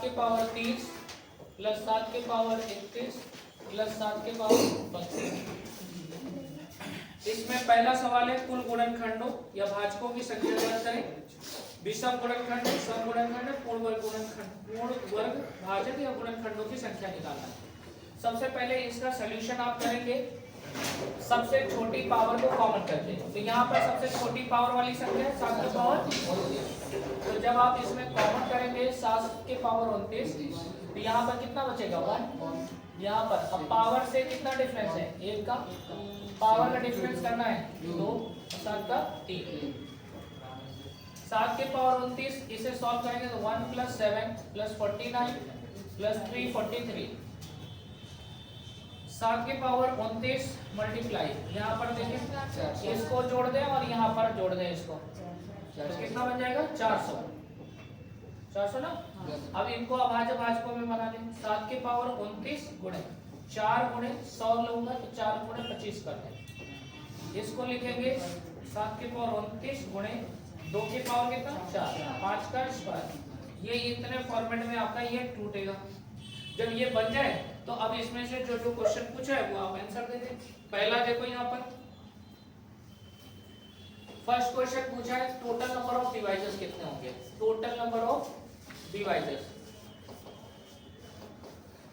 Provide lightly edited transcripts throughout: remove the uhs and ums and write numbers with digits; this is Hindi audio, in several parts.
के पावर 30 प्लस 7 के पावर 31 प्लस 7 के पावर 32। इसमें पहला सवाल है कुल गुणनखंडों या भाजकों की संख्या ज्ञात करें। विषम गुणनखंड, सम गुणनखंड, पूर्ण वर्ग गुणनखंड, पूर्ण वर्ग भाजक या गुणनखंडों की संख्या निकालना है। सबसे पहले इसका सॉल्यूशन आप करेंगे सबसे छोटी पावर को कॉमन करके। तो यहाँ पर सबसे छोटी पावर वाली संख्या है 7 की पावर 29। तो जब आप इसमें कॉमन करेंगे 7 के पावर 29 तो यहाँ पर कितना बचेगा 1। यहाँ पर अब पावर से कितना डिफरेंस है 1 का, पावर का डिफरेंस करना है 2, 7 का 3। 7 के पावर 29 इसे सॉल्व करेंगे तो 1 + 7 + 49 + 3 43। 7 के पावर 29 मल्टीप्लाई यहाँ पर देखिए इसको जोड़ दें और यहाँ पर जोड़ दें इसको, तो कितना बन जाएगा 400। 400 ना। अब इनको अभाज्य भाजकों में बना लें। 7 के पावर 29 गुणे 4 गुणे 100 लूंगा तो 4 गुणे 25 कर दें। इसको लिखेंगे 7 के पावर 29 गुणे 2 के पावर कितना 4, 5 का स्क्वायर। ये इतने फॉर्मेट में आपका ये टूटेगा। जब ये बन जाए तो अब इसमें से जो जो क्वेश्चन पूछा है वो आप आंसर दे दें। पहला देखो यहाँ पर फर्स्ट क्वेश्चन पूछा है टोटल नंबर ऑफ डिवाइजर्स कितने होंगे। टोटल नंबर ऑफ डिवाइजर्स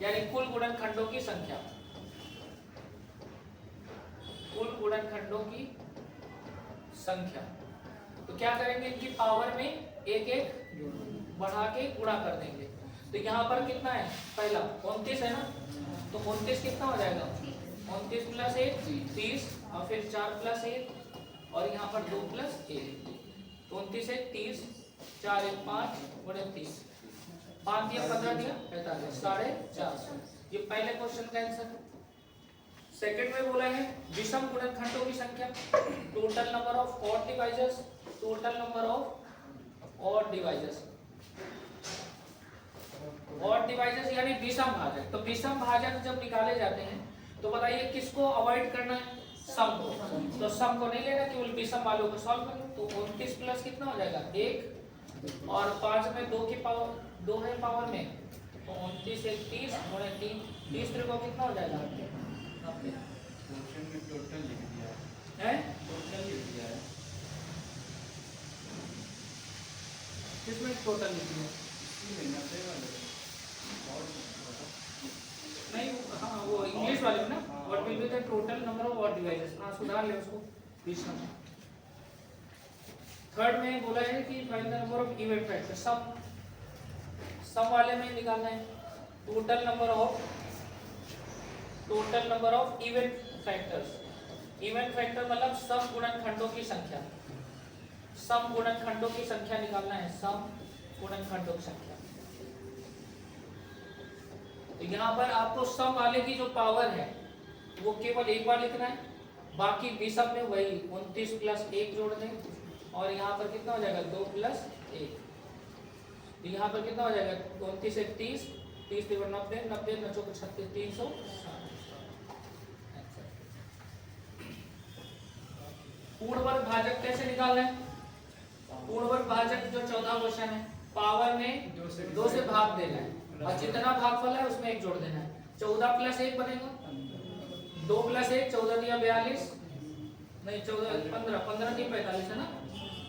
यानी कुल गुणनखंडों की संख्या, कुल गुणनखंडों की संख्या। तो क्या करेंगे इनकी पावर में एक एक बढ़ा के गुणा कर देंगे। तो यहाँ पर कितना है पहला 29 है ना, तो 29 कितना हो जाएगा 29 + 1 30 और फिर 4 + 1 और यहाँ पर 2 + 1 29 है 30, 4 1 5 गुणे 30, 5 दिया 15 दिया 45, 450। ये पहले क्वेश्चन का आंसर। सेकंड में बोला है विषम गुणनखंडों की संख्या, total number of odd divisors, total number of odd divisors. Odd divisors यानी विषम भाजक। तो विषम भाजक जब निकाले जाते हैं तो बताइए किसको अवॉइड करना है, सम को। तो सम को नहीं लेना, केवल विषम वालों को सॉल्व करना। तो 29 प्लस कितना हो जाएगा 1 और 5 में 2 की पावर 2 है पावर में, तो 29 1 30 गुणे 3, 30 को कितना हो जाएगा 90। टोटल लिख दिया है, टोटल लिख दिया है किसमें टोटल लिख दिया नहीं, हाँ वो इंग्लिश वाले में ना, what will be the total number of odd devices. हाँ सुधार ले उसको बीच में। थर्ड में बोला है कि find the number of even factor. Sum वाले में निकालना है total number of even factors. Even factor मतलब सम गुणनखंडों की संख्या, सम गुणनखंडों की संख्या निकालना है, सम गुणनखंडों की संख्या। तो यहाँ पर आपको सम वाले की जो पावर है वो केवल एक बार लिखना है, बाकी विषम में वही 29 + 1 जोड़ दें और यहाँ पर कितना हो जाएगा 2 + 1। तो यहाँ पर कितना हो जाएगा 29 1 30, 30 × 90, 90 × 4 36, 360। पूर्ण वर्ग भाजक कैसे निकालना है। पूर्ण वर्ग भाजक जो 14 क्वेश्चन है, पावर में 2 से भाग देना है और जितना भागफल है उसमें 1 जोड़ देना है। 14 + 1 बनेगा 2 + 1 14 दिया 42, नहीं 14 15 × 45 है ना,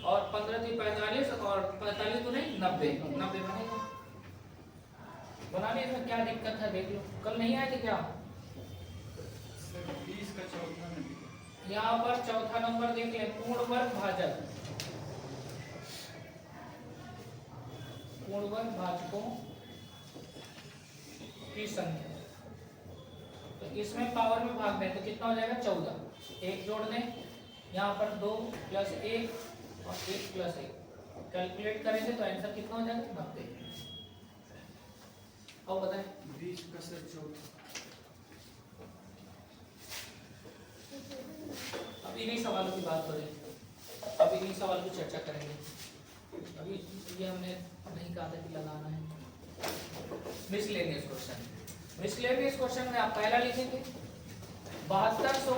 और 15 × 45 और 45 तो नहीं 90 बनेगा। बनाने इसमें क्या दिक्कत है देख लो, कल नहीं आए थे क्या। 20 का चौथा में यहाँ पर चौथा नंबर देख ले, पूर्ण वर्ग भाजक, पूर्ण वर्ग भाजकों की संख्या। तो इसमें पावर में भाग दें तो कितना हो जाएगा 14, 1 जोड़ दें, यहाँ पर 2 + 1 और 1 + 1 कैलकुलेट करेंगे तो आंसर कितना हो जाएगा 90। अब बताएं 20 का 14। अब इन्हीं सवालों की बात करें, अब इन्हीं सवाल की चर्चा करेंगे। अभी ये हमने नहीं कहा था कि लगाना है। मिसलेनियस क्वेश्चन, मिसलेनियस क्वेश्चन में आप पहला लिखेंगे 7200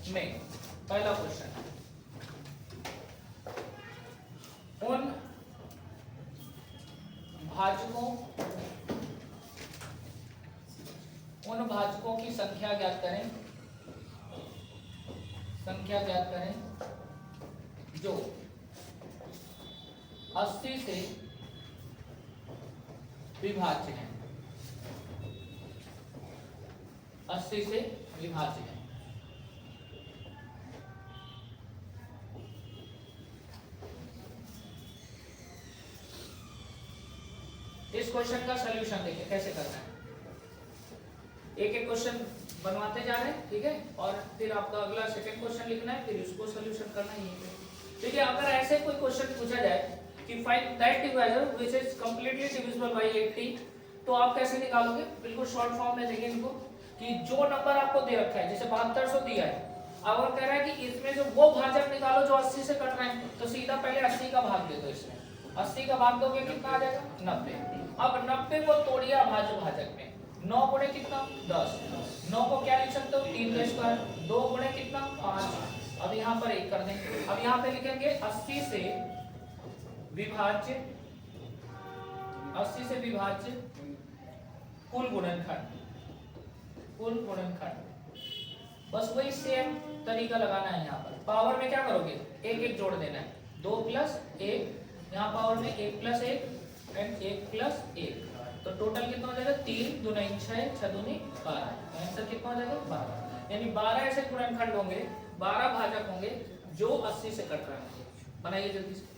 में पहला क्वेश्चन, उन भाजकों उन भाजकों की संख्या ज्ञात करें, संख्या ज्ञात करें जो 80 से विभाज्य हैं, 80 से विभाज्य हैं। इस क्वेश्चन का सलूशन देखिए कैसे करना है। एक एक क्वेश्चन बनवाते जा रहे हैं, ठीक है, और फिर आपका अगला सेकंड क्वेश्चन लिखना है, फिर उसको सलूशन करना ही है। देखिए अगर ऐसे कोई क्वेश्चन पूछा जाए कि find that divisor which is completely divisible by 80, तो आप कैसे निकालोगे? बिल्कुल शॉर्ट फॉर्म में देखें इनको कि जो नंबर आपको दे रखा है, जैसे 7200 दिया है, अब वो कह रहा है कि इसमें जो वो भाजक निकालो जो 80 से कट रहे हैं, तो सीधा पहले 80 का भाग दे दो। इसमें 80 का भाग दोगे कितना आ जाएगा? 90। अब 90 को तोड़िए अभाज्य भाजक में, 9 गुणे कितना? 10। 9 को क्या लिख सकते हो? 3 का स्क्वायर। 2 गुणे कितना? 5। अब यहाँ पर 1 कर दें। अब यहाँ पे लिखेंगे 80 से विभाज्य, 80 से विभाज्य कुल गुणनखंड, कुल गुणनखंड। बस वही सेम तरीका लगाना है। यहाँ पर पावर में क्या करोगे? एक एक जोड़ देना है, 2 प्लस 1, यहाँ पावर में 1 प्लस 1 एंड 1 प्लस 1, तो टोटल कितना हो जाएगा? 3 दूनी 6, 6 दूनी 12। आंसर कितना हो जाएगा? 12। यानी 12 ऐसे गुणनखंड होंगे, 12 भाजक होंगे जो 80 से कट रहे होंगे। बनाइए जल्दी से।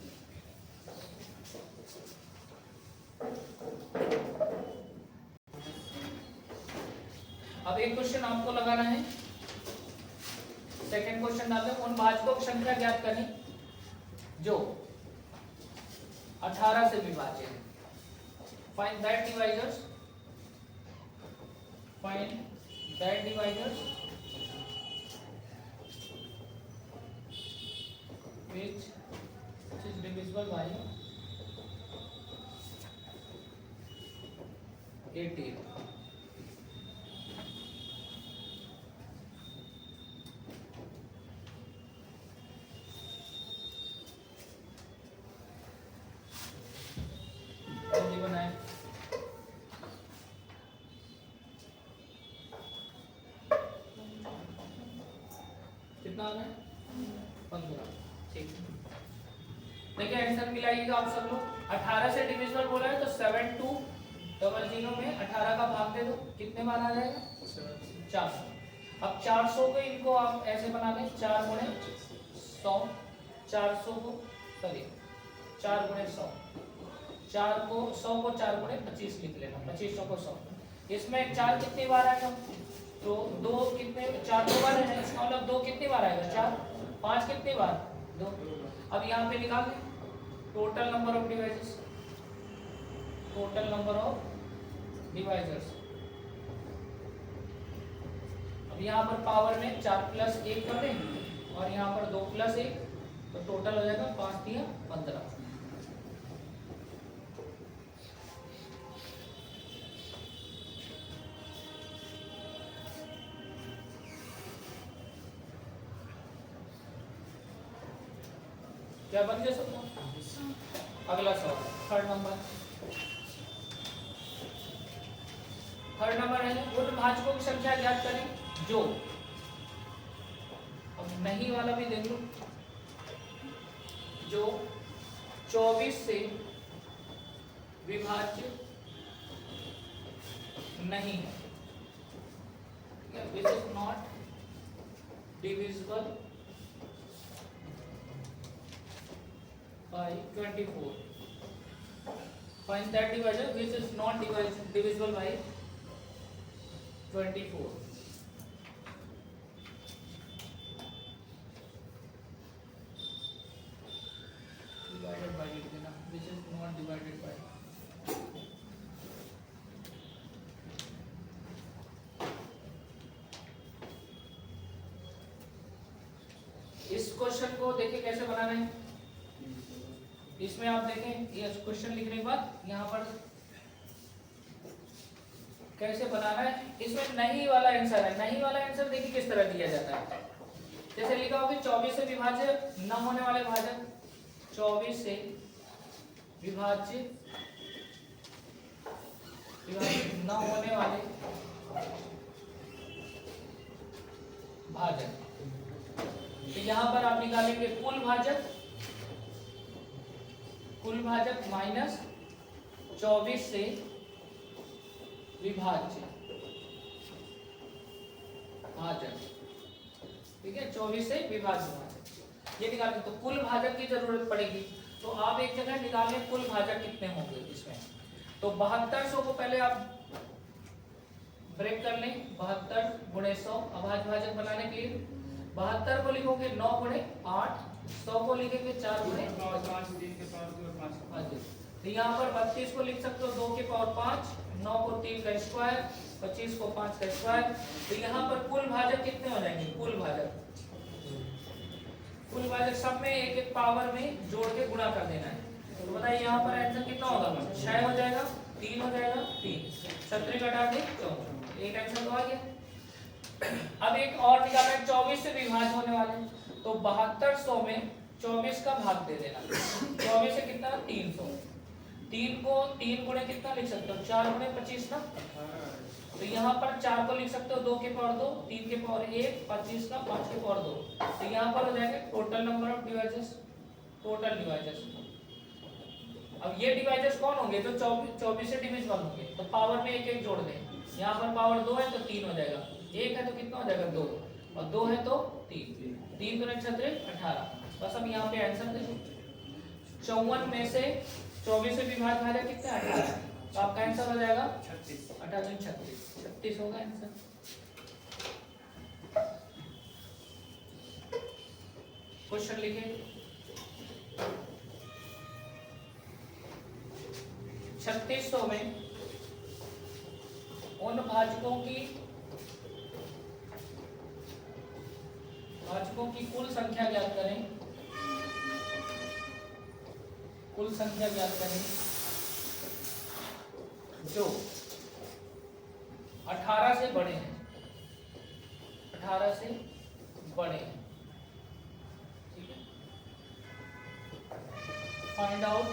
अब एक क्वेश्चन आपको लगाना है, सेकंड क्वेश्चन डालते हैं। उन भाजकों की संख्या ज्ञात करें जो 18 से विभाज्य है। Find that divisors, find that divisors which is divisible by 80। बनाए कितना आना है? 15। ठीक, देखिए आंसर मिलाइएगा आप सब लोग। 18 से डिविजिबल बोला है तो 7200 में 18 का भाग दे दो, कितने बार आ जाएगा? 400। अब 400 को इनको आप ऐसे बना लें, 4 गुणे 100, 400 को सॉरी 4 गुणे 100, 4 को 100 को 4 गुणे 25 लिख लेना, 2500 को 100। इसमें 4 कितनी बार आएगा? तो 2 कितने? 4 2 बार है, इसका मतलब 2 कितनी बार आएगा? 4। 5 कितनी बार? 2। अब यहाँ पे निकाल दें total number of divisors, total number of divisors. अब यहाँ पर पावर में 4 प्लस 1 कर दें और यहाँ पर 2 प्लस 1, तो टोटल हो जाएगा 5 3 15। क्या बन गया सब? अगला सवाल थर्ड नंबर। थर्ड नंबर है उन भाजकों की संख्या ज्ञात करें जो, अब नहीं वाला भी देख लो, जो 24 से विभाज्य नहीं है। Which is not divisible by 24. Find that divisor which is not divisible by 24. Divided by लिख देना, which is not divided by। इस क्वेश्चन को देखिए कैसे बनाना है। इसमें आप देखें ये क्वेश्चन लिखने के बाद यहाँ पर कैसे बनाना है। इसमें नहीं वाला आंसर है। नहीं वाला आंसर देखिए किस तरह दिया जाता है। जैसे लिखा होगा 24 से विभाज्य न होने वाले भाजक, 24 से विभाज्य न होने वाले भाजक। तो यहां पर आप निकालेंगे कुल भाजक माइनस 24 से विभाज्य भाजक, ठीक है, 24 से विभाज्य भाजक ये निकालेंगे। तो कुल भाजक की जरूरत पड़ेगी, तो आप एक जगह निकालें कुल भाजक कितने होंगे इसमें। तो 7200 को पहले आप ब्रेक कर लें, 72 गुणे 100 अभाज्य भाजक बनाने के लिए 72 को लिखोगे 9 गुणे 8, 100 को लिखेंगे 4 गुणे 5। तो यहाँ पर 32 को लिख सकते हो 2 के पावर 5, 9 को 3 का स्क्वायर, 25 को 5 का स्क्वायर। तो यहाँ पर कुल भाजक कितने हो जाएंगे, कुल भाजक सब में एक एक पावर में जोड़ के गुणा कर देना है। तो बताइए यहाँ पर आंसर कितना होगा, 6 हो जाएगा, 3 हो जाएगा, 3 36 घटा के 14, एक आंसर तो आ गया। अब एक और निकालना है, 24 से विभाज्य होने वाले, तो 7200 में 24 का भाग दे देना। 24 से कितना, 300, 3 को 3 गुणे कितना लिख सकते हो, 4 गुणे 25 ना। तो यहाँ पर 4 को लिख सकते हो 2 के पावर 2, 3 के पावर 1, 25 का 5 के पावर 2। तो यहाँ पर हो जाएगा total number of devices, total devices. अब ये डिवाइजेस कौन होंगे, तो 24 से डिविजिबल होंगे, तो पावर में एक एक जोड़ दें। यहाँ पर पावर 2 है तो 3 हो जाएगा, 1 है तो कितना हो जाएगा 2, और 2 है तो 3, 3 गुणे 36 18। बस अब यहाँ पे आंसर देखो, 54 में से 24 से विभाज्य भाजक कितना 18, तो आपका आंसर हो जाएगा 36, 18 36 होगा आंसर। क्वेश्चन लिखे, 3600 में उन भाजकों की कुल संख्या ज्ञात करें, कुल संख्या ज्ञात करें जो 18 से बड़े हैं, 18 से बड़े हैं, ठीक है। Find out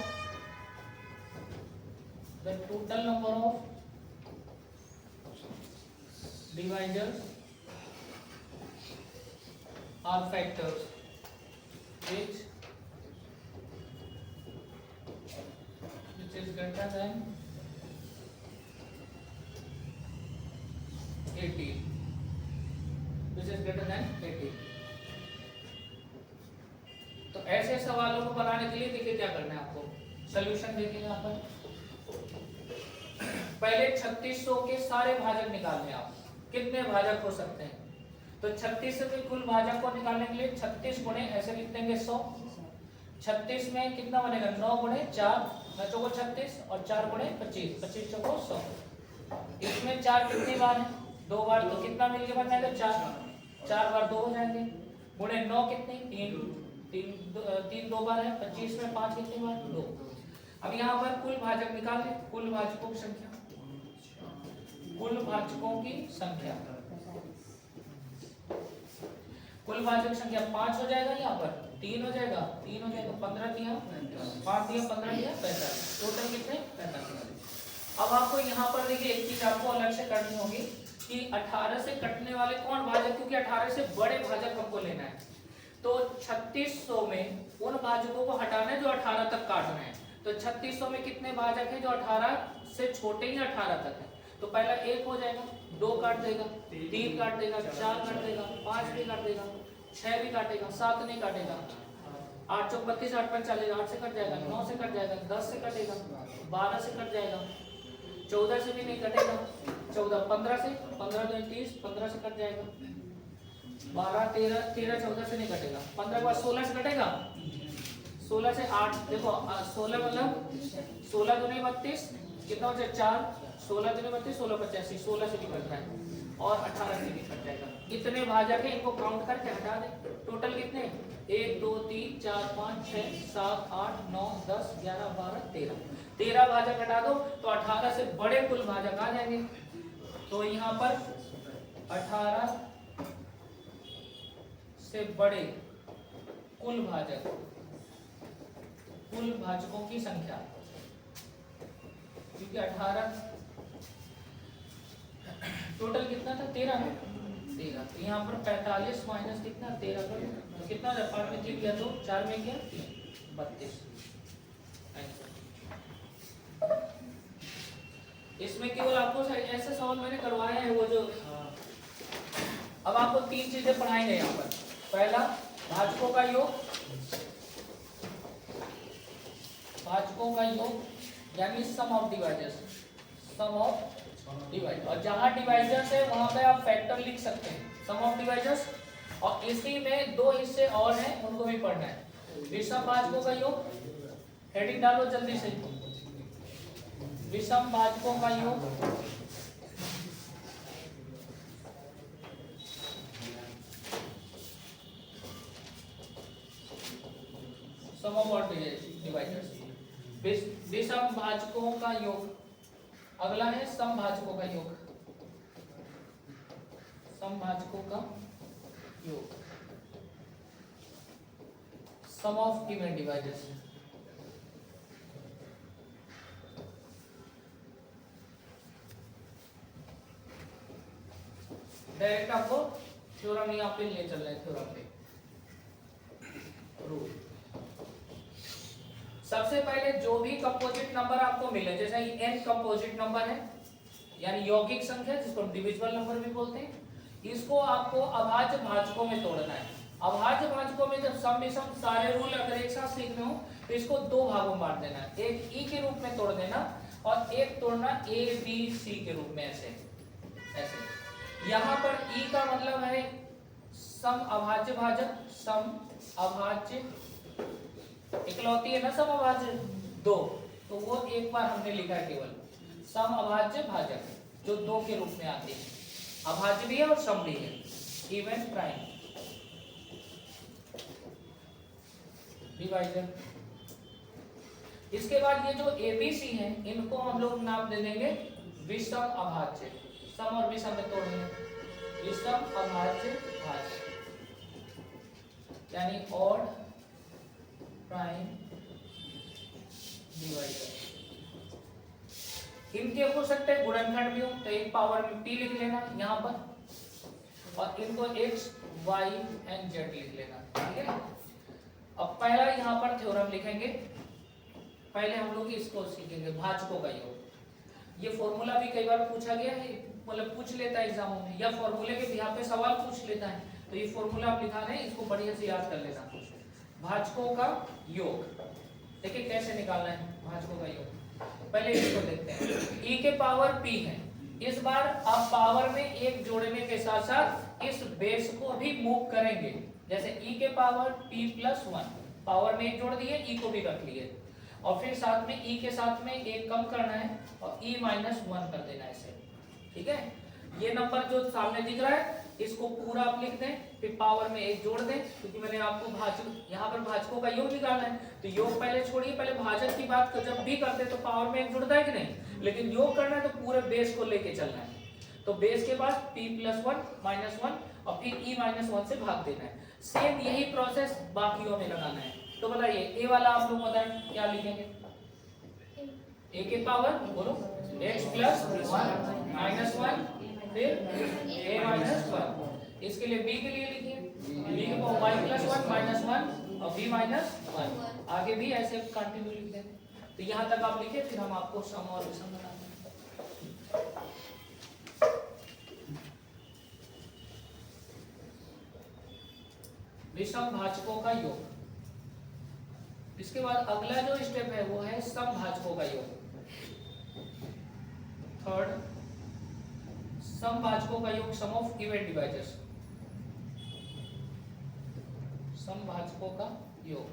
the total number of divisors are factors which is greater than 18, which is greater than 18। तो ऐसे सवालों को बनाने के लिए देखिए क्या करना है आपको, सॉल्यूशन देखिए यहाँ पर। पहले 3600 के सारे भाजक निकालने हैं आप, कितने भाजक हो सकते हैं। तो 36 के कुल भाजक को निकालने के लिए 36 गुणे ऐसे लिख देंगे 100, 36 में कितना बनेगा 9 गुणे 4, 9 चौको 36 और 4 गुणे 25, 25 चौको 100। इसमें 4 कितनी बार है, 2 बार, तो कितना मिलके बन जाएगा 4, 4 बार 2 हो जाएंगे, गुणे 9 कितनी 3 2 बार है, 25 में 5 कितनी बार 2। अब यहाँ पर कुल भाजक निकाल लें, कुल भाजकों की संख्या, कुल भाजकों की संख्या, कुल भाजक संख्या 5 हो जाएगा, यहाँ पर 3 हो जाएगा, 3 हो जाएगा, 15 दिया 5 दिया 15 दिया 45, टोटल कितने 45। अब आपको यहाँ पर देखिए एक चीज आपको अलग से करनी होगी कि 18 से कटने वाले कौन भाजक, क्योंकि 18 से बड़े भाजक हमको लेना है। तो 3600 में उन भाजकों को हटाना है जो 18 तक काटना है। तो 3600 में कितने भाजक हैं जो 18 से छोटे ही 18 तक है। तो पहला 1 हो जाएगा, 2 काट देगा, 3 काट देगा, 4 काट देगा, 5 भी काट देगा, 6 भी काटेगा, 7 नहीं काटेगा, 8 चौक 32, 8 पर चलेगा, 8 से कट जाएगा, 9 से कट जाएगा, 10 से कटेगा, 12 से कट जाएगा, 14 से भी नहीं कटेगा, 14 15 से 15 2 30, 15 से कट जाएगा, 12 13 13 14 से नहीं कटेगा, 15 के बाद 16 से कटेगा, 16 से 8 देखो 16 मतलब 16 दूनी 32 कितना हो जाए 4, 16 दूनी 32 16 85, 16 से भी कट रहा है और 18 से भी कट जाएगा। इतने भाजक है, इनको काउंट करके हटा दें। टोटल कितने 1 2 3 4 5 6 7 8 9 10 11 12 13 भाजक हटा दो तो 18 से बड़े कुल भाजक आ जाएंगे। तो यहाँ पर 18 से बड़े कुल भाजकों की संख्या, क्योंकि 18 टोटल कितना था 13 ना 13। तो यहाँ पर 45 माइनस कितना 13 कर तो कितना 5 में 3 गया तो 4 में गया 32। इसमें केवल आपको ऐसा सवाल मैंने करवाया है वो जो अब आपको 3 चीजें पढ़ाएंगे यहाँ पर। पहला भाजकों का योग, भाजकों का योग यानी sum of divisors, sum of divide, और जहां डिवाइजर्स है वहां पे आप फैक्टर लिख सकते हैं सम ऑफ डिवाइजर्स। और इसी में 2 हिस्से और हैं उनको भी पढ़ना है। विषम भाजकों का योग, हेडिंग डालो जल्दी से, विषम भाजकों का योग, सम ऑफ डिवाइजर्स, विषम भाजकों का योग। अगला है समभाजकों का योग, समभाजकों का योग, सम ऑफ इवन डिवाइजर्स। डायरेक्ट आपको थ्योरम यहाँ पे ले चल रहे हैं, थ्योरम पे रूल। सबसे पहले जो भी कंपोजिट नंबर आपको मिले, जैसे n कंपोजिट नंबर है यानी यौगिक संख्या जिसको डिविजिबल नंबर भी बोलते हैं, इसको आपको अभाज्य भाजकों में तोड़ना है। अभाज्य भाजकों में जब सम विषम सारे रूल अगर एक साथ सीखने हो तो इसको 2 भागों में बांट देना है, एक ई के रूप में तोड़ देना और एक तोड़ना ए बी सी के रूप में, ऐसे ऐसे। यहाँ पर ई का मतलब है सम अभाज्य भाजक, सम अभाज्य इकलौती है ना सम अभाज्य 2, तो वो एक बार हमने लिखा है केवल सम अभाज्य भाजक जो 2 के रूप में आते हैं, अभाज्य भी है और सम भी है, इवन प्राइम डिवाइजर। इसके बाद ये जो एबीसी हैं इनको हम लोग नाम दे देंगे विषम अभाज्य, सम और विषम में तोड़ेंगे, विषम अभाज्य भाज्य यानी ऑड प्राइम डिवाइजर। इनके हो सकते हैं गुणनखंड भी हो, तो एक पावर में p लिख लेना यहाँ पर और इनको x y and z लिख लेना, ठीक है। अब पहला यहाँ पर थ्योरम लिखेंगे। पहले हम लोग इसको सीखेंगे भाजकों का योग। ये फॉर्मूला भी कई बार पूछा गया है, मतलब पूछ लेता है एग्जामों में, या फॉर्मूले के यहाँ पे सवाल पूछ लेता है, तो ये फॉर्मूला आप लिखाना है, इसको बढ़िया से याद कर लेना। भाजकों का योग देखिए कैसे निकालना है भाजकों का योग। पहले इसको देखते हैं, e के पावर p है, इस बार आप पावर में 1 जोड़ने के साथ साथ इस बेस को भी मूव करेंगे, जैसे e के पावर p + 1, पावर में 1 जोड़ दिए, e को भी रख लिए, और फिर साथ में e के साथ में 1 कम करना है और e - 1 कर देना है इसे, ठीक है। ये नंबर जो सामने दिख रहा है इसको पूरा आप लिख दें, फिर पावर में 1 जोड़ दें, क्योंकि मैंने आपको भाजक यहाँ पर भाजकों का योग निकालना है, तो योग पहले छोड़िए, पहले भाजक की बात जब भी करते तो पावर में 1 जुड़ता है कि नहीं, लेकिन योग करना है तो पूरे बेस को लेके चलना है। तो बेस के पास p + 1 - 1 और फिर e - 1 से भाग देना है। सेम यही प्रोसेस बाकियों में लगाना है। तो बताइए ए वाला आप लोग बताएं क्या लिखेंगे, a के पावर बोलो x + 1 - 1 फिर a - 1, इसके लिए b के लिए लिखिए b के पावर y + 1 - 1 और b - 1, आगे भी ऐसे कंटिन्यू लिख देंगे। तो यहाँ तक आप लिखे, फिर हम आपको सम और विषम बनाएंगे। विषम भाजकों का योग। इसके बाद अगला जो स्टेप है वो है सम भाजकों का योग। थर्ड सम भाजकों का योग, सम ऑफ इवन डिवाइजर्स, सम भाजकों का योग।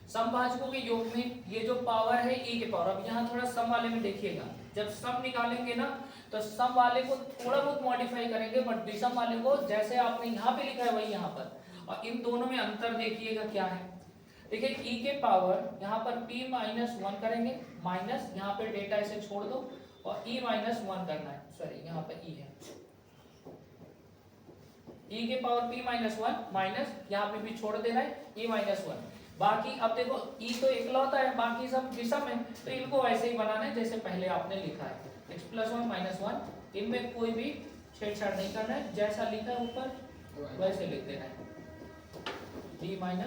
सम भाजकों के योग में ये जो पावर है e के पावर, अब यहाँ थोड़ा सम वाले में देखिएगा, जब सम निकालेंगे ना तो सम वाले को थोड़ा बहुत मॉडिफाई करेंगे, बट विषम वाले को जैसे आपने यहाँ पे लिखा है वही यहाँ पर, और इन दोनों में अंतर देखिएगा क्या है। देखिए e के पावर यहाँ पर p - 1 करेंगे, माइनस यहाँ पे डेटा इसे छोड़ दो और e - 1 करना है, सॉरी यहाँ पर e है, e के पावर p - 1 माइनस यहाँ पे भी छोड़ देना है e - 1, बाकी अब देखो ई तो इकलौता है, बाकी सब विषम है, तो इनको वैसे ही बनाना है जैसे पहले आपने लिखा है x+1 -1, इनमें कोई भी छेड़छाड़ नहीं करना है, जैसा लिखा है ऊपर वैसे लिख देना है d-1।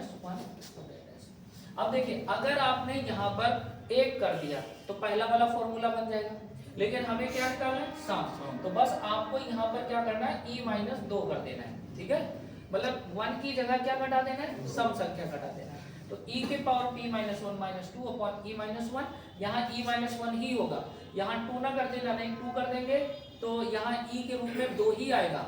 अब देखिए अगर आपने यहाँ पर एक कर दिया तो पहला वाला फॉर्मूला बन जाएगा, लेकिन हमें क्या निकालना है सम, तो बस आपको यहाँ पर क्या करना है e-2 कर देना है, ठीक है, मतलब 1 की जगह क्या घटा देना है सम संख्या घटा देना है, तो e के पावर p-1 -2 अपॉन e-1, यहाँ e-1 ही होगा, यहाँ 2 ना कर देना, नहीं 2 कर देंगे तो यहाँ e के रूप में 2 ही आएगा,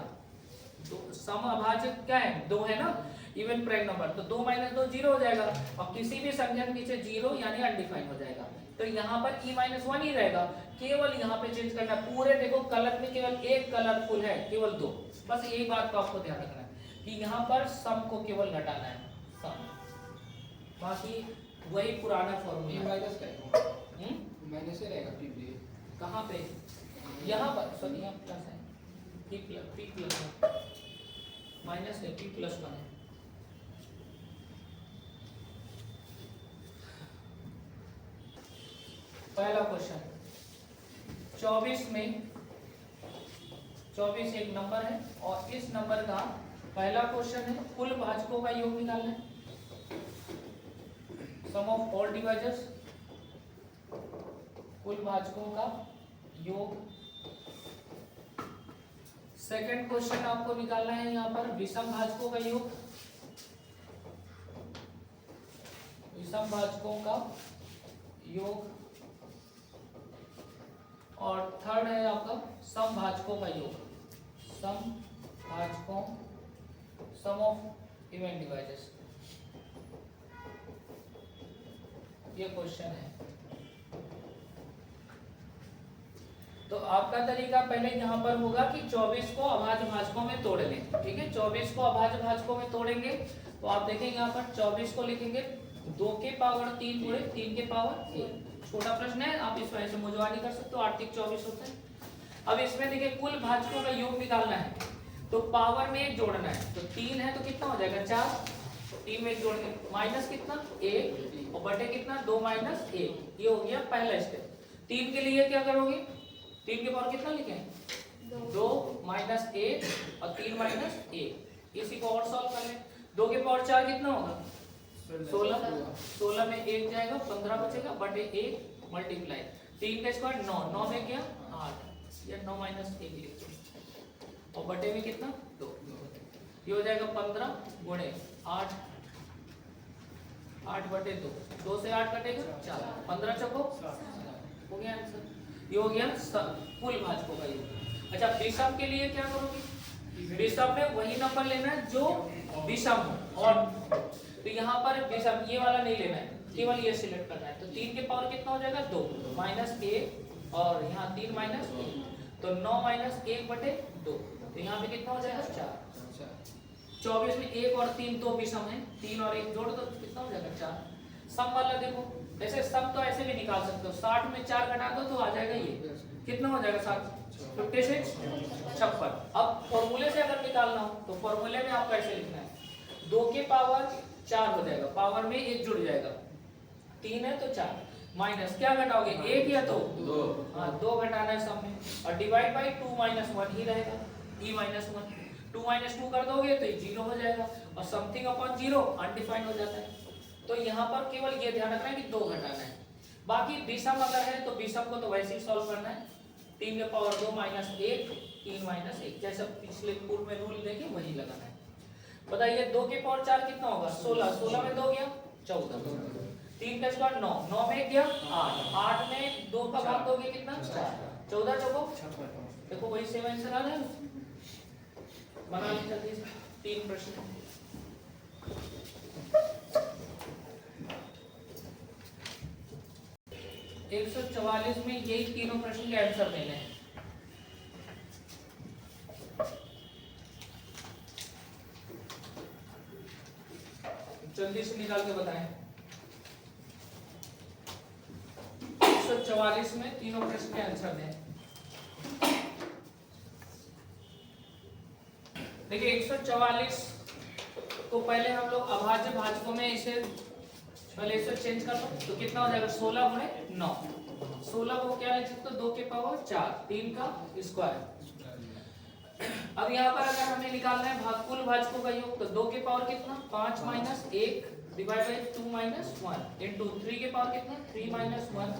तो सम अभाजक क्या है 2 है ना, इवन प्राइम नंबर, तो 2 - 2 0 हो जाएगा, और किसी भी संख्या के नीचे 0 यानी अनडिफाइंड हो जाएगा, तो यहाँ पर e-1 ही रहेगा, केवल यहाँ पे चेंज करना, पूरे देखो कलर में केवल एक कलरफुल है, केवल 2, बस यही बात को आपको ध्यान रखना है कि यहाँ पर सम को केवल घटाना है सम, बाकी वही पुराना फॉर्मूला माइनस का माइनस से रहेगा p पे, कहाँ पे यहाँ पर सॉरी यहाँ प्लस है p+ माइनस है p+1 है। पहला क्वेश्चन 24 में 24 एक नंबर है और इस नंबर का पहला क्वेश्चन है कुल भाजकों का योग निकालना है, सम ऑफ ऑल डिवाइजर्स, कुल भाजकों का योग। सेकंड क्वेश्चन आपको निकालना है यहाँ पर विषम भाजकों का योग, विषम भाजकों का योग, और थर्ड है आपका सम भाजकों का योग, सम भाजकों, सम ऑफ इवन डिवाइजर्स, ये क्वेश्चन है। तो आपका तरीका पहले यहाँ पर होगा कि 24 को अभाज्य भाजकों में तोड़ लें, ठीक है, 24 को अभाज्य भाजकों में तोड़ेंगे तो आप देखेंगे यहाँ पर 24 को लिखेंगे 2 के पावर 3 गुणे 3 के पावर 1, छोटा प्रश्न है, आप इस वजह से मुझवा नहीं कर सकते, 8 3 24 होता है। अब इसमें देखिए कुल भाजकों का योग निकालना है, तो पावर में 1 जोड़ना है, तो 3 है तो कितना हो जाएगा 4, 3 में 1 जोड़ेंगे, माइनस कितना 1 और बटे कितना 2 - 1, ये हो गया पहला स्टेप। 3 के लिए क्या करोगे, 3 के पावर कितना लिखे 2 - 1 और 3 - 1, इसी को और सॉल्व कर लें, 2 के पावर 4 कितना होगा 16, 16 में 1 जाएगा 15 बचेगा, बटे 1 मल्टीप्लाई 3 का स्क्वायर 9, 9 में क्या 8, या 9 - 1 लिखते हैं, और बटे में कितना 2, ये हो जाएगा 15 गुणे 8, 8 बटे 2, 2 से 8 कटेगा 4, 15 चौको हो गया आंसर, ये हो गया कुल भाजकों का योग। अच्छा विषम के लिए क्या करोगे, विषम में वही नंबर लेना है जो विषम हो, और तो यहाँ पर विषम ये वाला नहीं लेना है, केवल ये सिलेक्ट करना है, तो 3 के पावर कितना हो जाएगा 2 -1 और यहाँ 3 - 1, तो 9 - 1 बटे 2, तो यहाँ पे कितना हो जाएगा 4, 24 में 1 और 3 दो विषम है, 3 और 1 जोड़ दो तो कितना हो जाएगा 4। सम वाला देखो, वैसे सम तो ऐसे भी निकाल सकते हो, 60 में 4 घटा दो तो आ जाएगा ये, कितना हो जाएगा 7, 56 56। अब फॉर्मूले से अगर निकालना हो तो फॉर्मूले में आपको ऐसे लिखना है 2 के पावर 4 हो जाएगा, पावर में 1 जुड़ जाएगा, 3 है तो 4, माइनस क्या घटाओगे 1 या 2, हाँ 2 घटाना है सम में, और डिवाइड बाई 2 - 1 ही रहेगा e-1, 2 - 2 कर दोगे तो ये 0 हो जाएगा, और समथिंग अपॉन 0 अनडिफाइंड हो जाता है, तो यहाँ पर केवल ये ध्यान रखना है कि 2 घटाना है, बाकी विषम अगर है तो विषम को तो वैसे ही सॉल्व करना है, 3 के पावर 2 - 1 3 - 1, जैसा पिछले पूर्व में रूल देखे वही लगाना है। बताइए 2 के पावर 4 कितना होगा 16, 16 में 2 गया 14, 3 का स्क्वायर 9, 9 में गया 8, 8 में 2 का भाग दोगे कितना 4, 14 चौको, देखो वही सेम आंसर आ रहा है, बना लीजिए जल्दी से 3 प्रश्न। एक 144 में यही तीनों प्रश्न के आंसर देने हैं। जल्दी से निकाल के बताएं। 144 में तीनों प्रश्न के आंसर दें। देखिए 144 तो पहले हम लोग अभाज्य भाजकों में इसे पहले इसे चेंज कर लो तो कितना हो जाएगा 16 गुणे 9। 16 को क्या लिख सकते हो 2 के पावर 4 3 का स्क्वायर। अब यहाँ पर अगर हमें निकालना है कुल भाजकों का योग तो 2 के पावर कितना 5 minus 1 divide by 2 minus 1 into 3 के पावर कितना 3 माइनस 1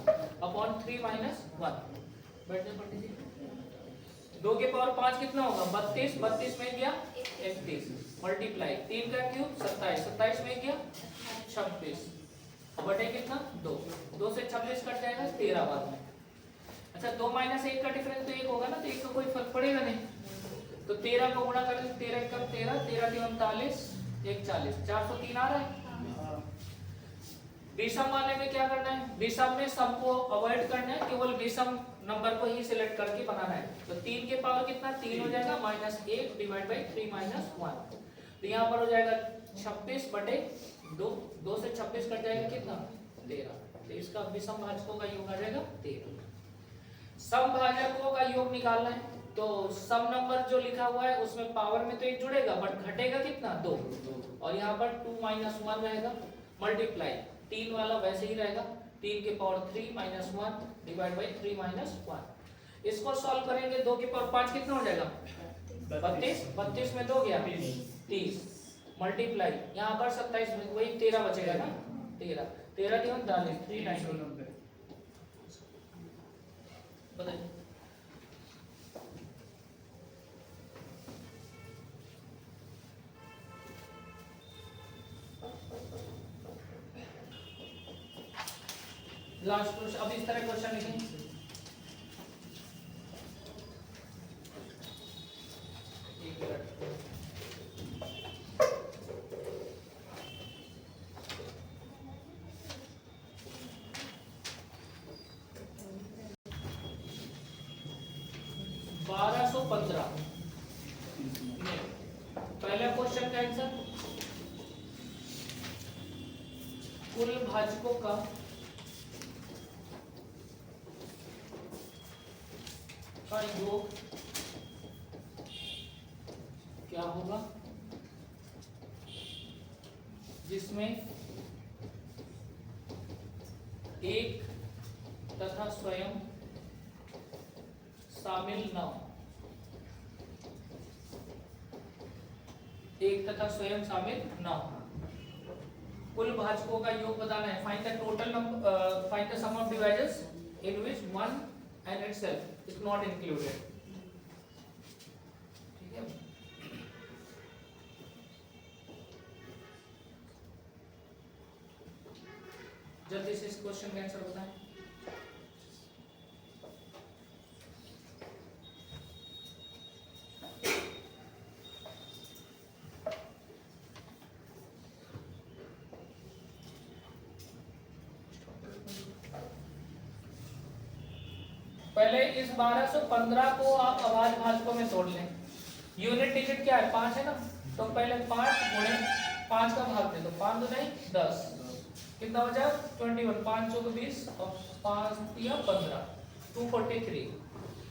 अपॉन 3 माइनस 1। बैठ जाओ पंडित जी। 2 के पावर 5 कितना होगा 32 32 में गया 31 मल्टीप्लाई 3 का क्यूब 27 27 में गया 26 बटे कितना 2 2 से 26 कट जाएगा 13 बाद में। अच्छा 2 माइनस 1 का डिफरेंस तो 1 होगा ना तो 1 का कोई फर्क पड़ेगा नहीं तो 13 को गुणा कर 13 का 13 13 के 39 1 40 403 आ रहा है। विषम वाले में क्या करना है विषम में सम को अवॉइड करना है केवल विषम नंबर को ही सिलेक्ट करके बनाना है। तो 3 के पावर कितना 3 हो जाएगा माइनस 1 डिवाइड बाई 3 माइनस 1 तो यहाँ पर हो जाएगा 26 बटे 2 2 से 26 कट जाएगा कितना 13 तो इसका विषम भाजकों का योग आ जाएगा 13। सम भाजकों का योग निकालना है तो सम नंबर जो लिखा हुआ है उसमें पावर में तो 1 जुड़ेगा बट घटेगा कितना 2 और यहाँ पर 2 माइनस 1 रहेगा मल्टीप्लाई 3 वाला वैसे ही रहेगा 3 के power 3 minus 1 divide by 3 minus 1। इसको सॉल्व करेंगे 2 के पावर 5 कितना हो जाएगा 32 32 में 2 गया 30 मल्टीप्लाई यहाँ पर 27 में वही 13 बचेगा ना 13 13 के 39 390 बताइए। लास्ट क्वेश्चन अब इस तरह क्वेश्चन लिखेंगे 1215 पहला क्वेश्चन का आंसर कुल भाजकों का योग क्या होगा जिसमें एक तथा स्वयं शामिल न हो एक तथा स्वयं शामिल न हो। कुल भाजकों का योग बताना है। Find the total number find the sum of divisors in which one and itself is not included। ठीक है जल्दी से इस क्वेश्चन का आंसर बताएं। पहले इस 1215 को आप अभाज्य भाजकों में तोड़ लें। यूनिट डिजिट क्या है 5 है ना तो पहले 5 गुणे 5 का भाग दे दो 5 2 10 कितना हो जाए 21 5 चौक 20 और 5 या 15 243।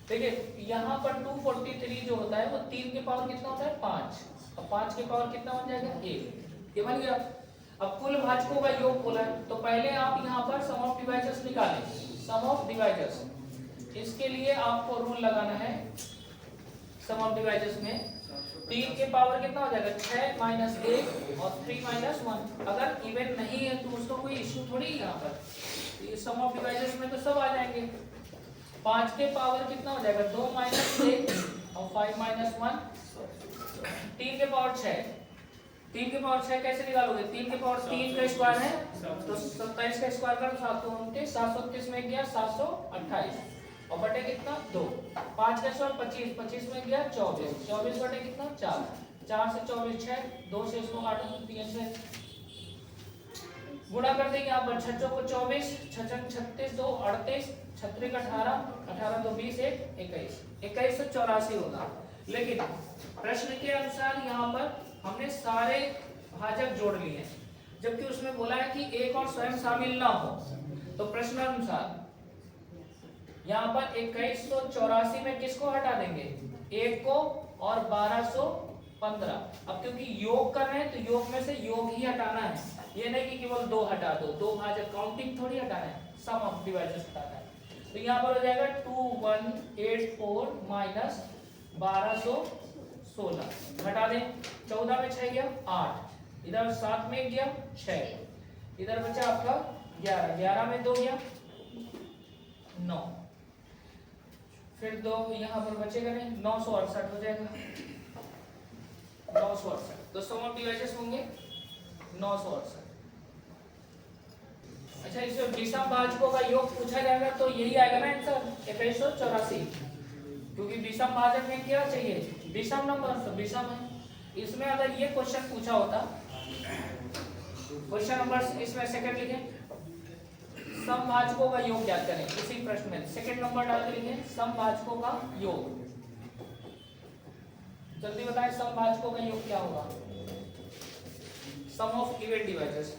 देखिए यहाँ पर 243 जो होता है वो 3 के पावर कितना होता है 5 और 5 के पावर कितना बन जाएगा 1 ये बन गया। अब कुल भाजकों का योग बोला है तो पहले आप यहाँ पर सम ऑफ डिवाइजर्स निकालें। सम ऑफ डिवाइजर्स इसके लिए आपको रूल लगाना है सम ऑफ डिवाइजर्स में 3 के पावर कितना हो जाएगा 6 माइनस 1 और 3 माइनस 1। अगर इवन नहीं है तो उसको कोई इश्यू थोड़ी है यहाँ पर। ये सम ऑफ डिवाइजर्स में तो सब आ जाएंगे। 5 के पावर कितना हो जाएगा 2 माइनस 1 और 5 माइनस 1 3 के पावर 6 3 के पावर 6 कैसे निकालोगे 3 के पावर 3 का स्क्वायर है तो 27 का स्क्वायर करो 729 729 में गया 728 और बटे कितना 2 5 का स्क्वायर 25 25 में गया 24 24 बटे कितना 4 4 से 24 6 2 से इसको काटो 3 से गुणा कर देंगे आप 6 को 24 6 36 2 38 36 का 18 18 2 20 21 2184 होगा। लेकिन प्रश्न के अनुसार यहाँ पर हमने सारे भाजक जोड़ लिए हैं जबकि उसमें बोला है कि एक और स्वयं शामिल ना हो। तो प्रश्न अनुसार यहाँ पर 2184 में किसको हटा देंगे 1 को और 1215। अब क्योंकि योग कर रहे हैं तो योग में से योग ही हटाना है ये नहीं कि केवल 2 हटा दो, 2 भाजक काउंटिंग थोड़ी हटाना है, सम ऑफ डिवाइजर्स हटाना है। तो यहाँ पर हो जाएगा 2184 माइनस 1216 घटा दें, 14 में 6 गया 8, इधर 7 में गया 6, इधर बचा आपका 11, 11 में 2 गया 9, फिर 2 यहाँ पर बचेगा नहीं, 968 हो जाएगा 968। तो सम ऑफ डिवाइजर्स होंगे 968। अच्छा, इसमें विषम भाजकों का योग पूछा जाएगा तो यही आएगा ना आंसर 2184, क्योंकि विषम भाजक में क्या चाहिए, विषम नंबर, तो विषम है। इसमें अगर ये क्वेश्चन पूछा होता, क्वेश्चन नंबर इसमें सेकंड लिखें, समभाजकों का योग ज्ञात करें, इसी प्रश्न में सेकंड नंबर डाल के लिखें समभाजकों का योग। जल्दी बताएं समभाजकों का योग क्या होगा, सम ऑफ इवन डिवाइजर्स।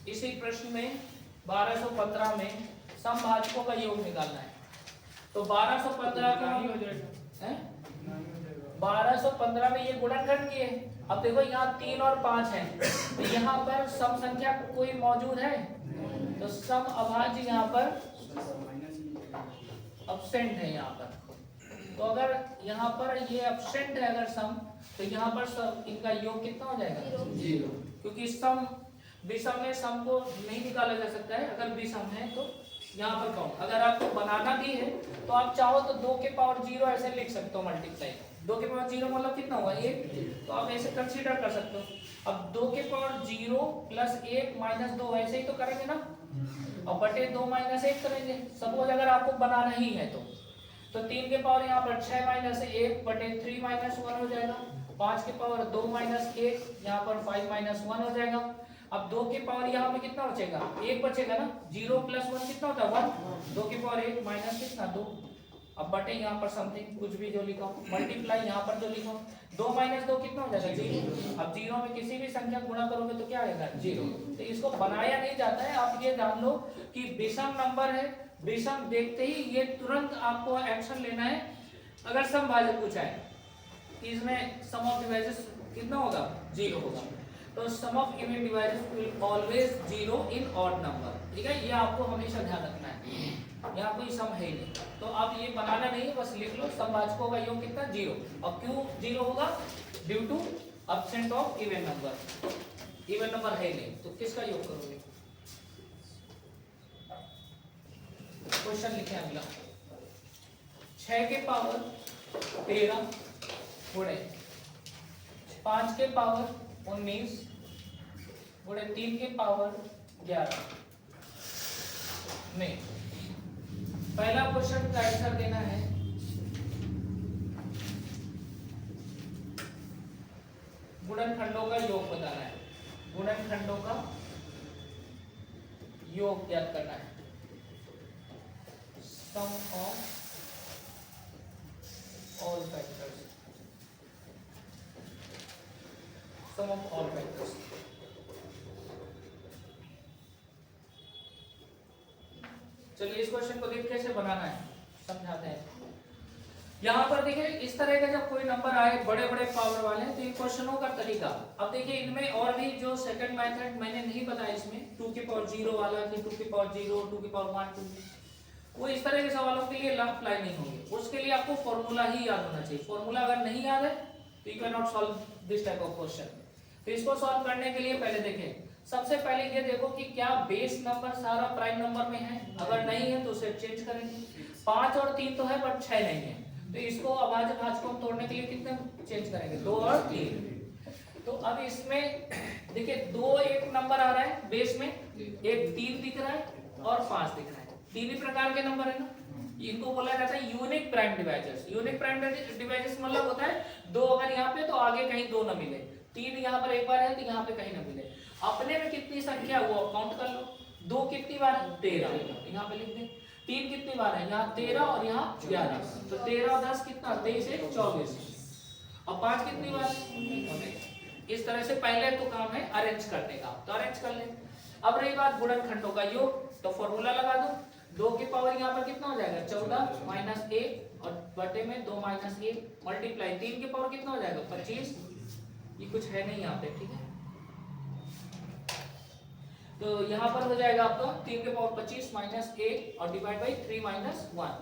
इसी प्रश्न में 1215 में समभाजकों का योग निकालना है। तो 1215 का हो जाएगा, 1215 में ये गुणनखंड किए। अब देखो यहाँ 3 और 5 है, तो यहाँ पर सम संख्या कोई मौजूद है, तो सम अभाज्य यहाँ पर अब्सेंट है यहाँ पर। तो अगर यहाँ पर ये अब्सेंट है अगर सम, तो यहाँ पर सब इनका योग कितना हो जाएगा 0, क्योंकि सम विषम में सम को नहीं निकाला जा सकता है, अगर विषम है तो यहाँ पर काउंट। अगर आपको बनाना भी है तो आप चाहो तो 2 के पावर 0 ऐसे लिख सकते हो, मल्टीप्लाई 2 के पावर 0 मतलब कितना हुआ 1, तो आप ऐसे कंसीडर कर सकते हो। अब 2 के पावर 0 प्लस 1 माइनस 2 ऐसे ही तो करेंगे ना, और बटे 2 माइनस 1 करेंगे, सपोज अगर आपको बनाना ही है तो 3 के पावर यहाँ पर 6 माइनस 1 बटे 3 माइनस 1 हो जाएगा, 5 के पावर 2 माइनस 1 यहाँ पर 5 माइनस 1 हो जाएगा। अब 2 के पावर यहाँ पे कितना बचेगा 1 बचेगा ना, 0 प्लस 1 कितना होता है 1, 2 के पावर 1 माइनस कितना 2, अब बटे यहाँ पर समथिंग कुछ भी जो लिखा हो, मल्टीप्लाई यहाँ पर जो लिखा हो, 2 माइनस 2 कितना हो जाएगा 0। अब 0 में किसी भी संख्या गुणा करोगे तो क्या आएगा 0। तो इसको बनाया नहीं जाता है, आप ये जान लो कि विषम नंबर है, विषम देखते ही ये तुरंत आपको एक्शन लेना है। अगर समभाजक पूछा है इसमें सम ऑफ डिवाइजर्स कितना होगा 0 होगा, तो sum of even divisors will always 0 in odd number, ठीक है, ये आपको हमेशा ध्यान रखना है। यहाँ कोई सम है ही नहीं, तो आप ये बनाना नहीं है, बस लिख लो समभाजकों का योग कितना 0। और क्यों 0 होगा, due to absent of even number, even number है नहीं, तो किसका योग करोगे। क्वेश्चन लिखे अगला, 6 के पावर 13 गुणे 5 के पावर 19 गुणे 3 के पावर 11 में पहला क्वेश्चन का आंसर देना है। गुणनखंडों का योग बताना है, गुणनखंडों का योग ज्ञात करना है, sum of all factors, sum of all factors. चलिए इस क्वेश्चन को देख कैसे बनाना है समझाते हैं। यहाँ पर देखिए इस तरह का जब कोई नंबर आए बड़े बड़े पावर वाले, तो इन क्वेश्चनों का तरीका, अब देखिए इनमें और भी जो सेकंड मेथड मैंने नहीं बताया इसमें, 2 के पावर 0 वाला कि 2 के पावर 0, 2 के पावर 1, 2, वो इस तरह के सवालों के लिए अप्लाई नहीं होंगे। उसके लिए आपको फॉर्मूला ही याद होना चाहिए। फॉर्मूला अगर नहीं याद है तो you can not solve this type of question. तो इसको सॉल्व करने के लिए पहले देखें, सबसे पहले ये देखो कि क्या बेस नंबर सारा प्राइम नंबर में है, अगर नहीं है तो उसे चेंज करेंगे। 5 और 3 तो है बट 6 नहीं है, तो इसको अभाज्य भाजकों को तोड़ने के लिए कितने चेंज करेंगे 2 और 3। तो अब इसमें देखिए 2 एक नंबर आ रहा है बेस में, एक 3 दिख रहा है और 5 दिख रहा है, तीन ही प्रकार के नंबर है ना, इनको बोला जाता है unique prime divisors. Unique prime divisors मतलब होता है 2 अगर यहाँ पे तो आगे कहीं 2 न मिले, 3 यहाँ पर एक बार है तो यहाँ पे कहीं न मिले। अपने में कितनी संख्या वो काउंट कर लो, 2 कितनी बार 13 यहाँ पे लिख दे, 3 कितनी बार है यहाँ 13 और यहाँ 11, तो 13 और 10 कितना 23 है 24, और 5 कितनी बार। इस तरह से पहले तो काम है अरेंज करने का, तो अरेंज कर ले। अब रही बात गुणनखंडों का योग, तो फॉर्मूला लगा दो, 2 के पावर यहाँ पर कितना हो जाएगा 14 माइनस 1 और बटे में 2 माइनस 1 मल्टीप्लाई 3 के पावर कितना हो जाएगा 25 ये कुछ है नहीं यहाँ पे, ठीक है। तो यहाँ पर हो जाएगा आपका 3 के पावर 25 माइनस 1 और डिवाइड बाई 3 माइनस 1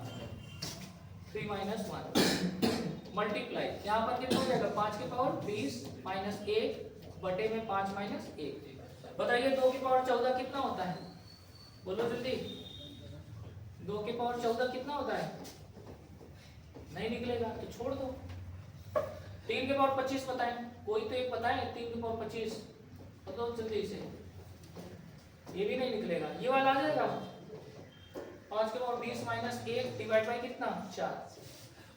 मल्टीप्लाई, यहाँ पर कितना हो जाएगा 5 के पावर 20 माइनस 1 बटे में 5 माइनस 1। बताइए 2 की पावर 14 कितना होता है, बोलो जल्दी। 2 के पावर 14 कितना होता है, नहीं निकलेगा तो छोड़ दो। 3 के पावर 25 बताएं, कोई तो एक बताएं 3 के पावर 25, बताओ जल्दी से। ये भी नहीं निकलेगा, ये वाला आ जाएगा 5 के पावर 20 माइनस 1 डिवाइड बाई कितना 4।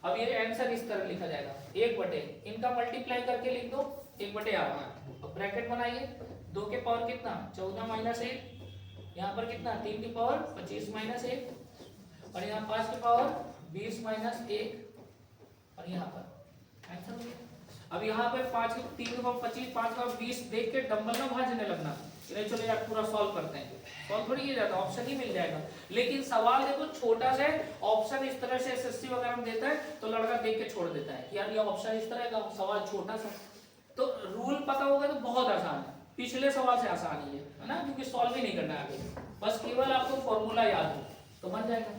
अब ये आंसर इस तरह लिखा जाएगा 1 बटे, इनका मल्टीप्लाई करके लिख दो 1 बटे 8। अब ब्रैकेट बनाइए, 2 के पावर कितना 14 माइनस 1, यहाँ पर कितना 3 की पावर 25 माइनस 1 और यहाँ 5 की पावर 20 माइनस 1 और यहाँ पर आंसर हो गया। अब यहाँ पे 5 के 3 के पावर 25 5 के पावर 20 देख के डंबल ना भाजने लगना, चलो यार पूरा सॉल्व करते हैं, सॉल्व थोड़ी किया जाता, ऑप्शन ही मिल जाएगा। लेकिन सवाल देखो छोटा सा ऑप्शन इस तरह से एसएससी वगैरह में देता है तो लड़का देख के छोड़ देता है कि यार ये ऑप्शन इस तरह का, सवाल छोटा सा। तो रूल पता होगा तो बहुत आसान है, पिछले सवाल से आसान ही है ना, क्योंकि सॉल्व ही नहीं करना है आगे, बस केवल आपको फॉर्मूला याद हो तो बन जाएगा।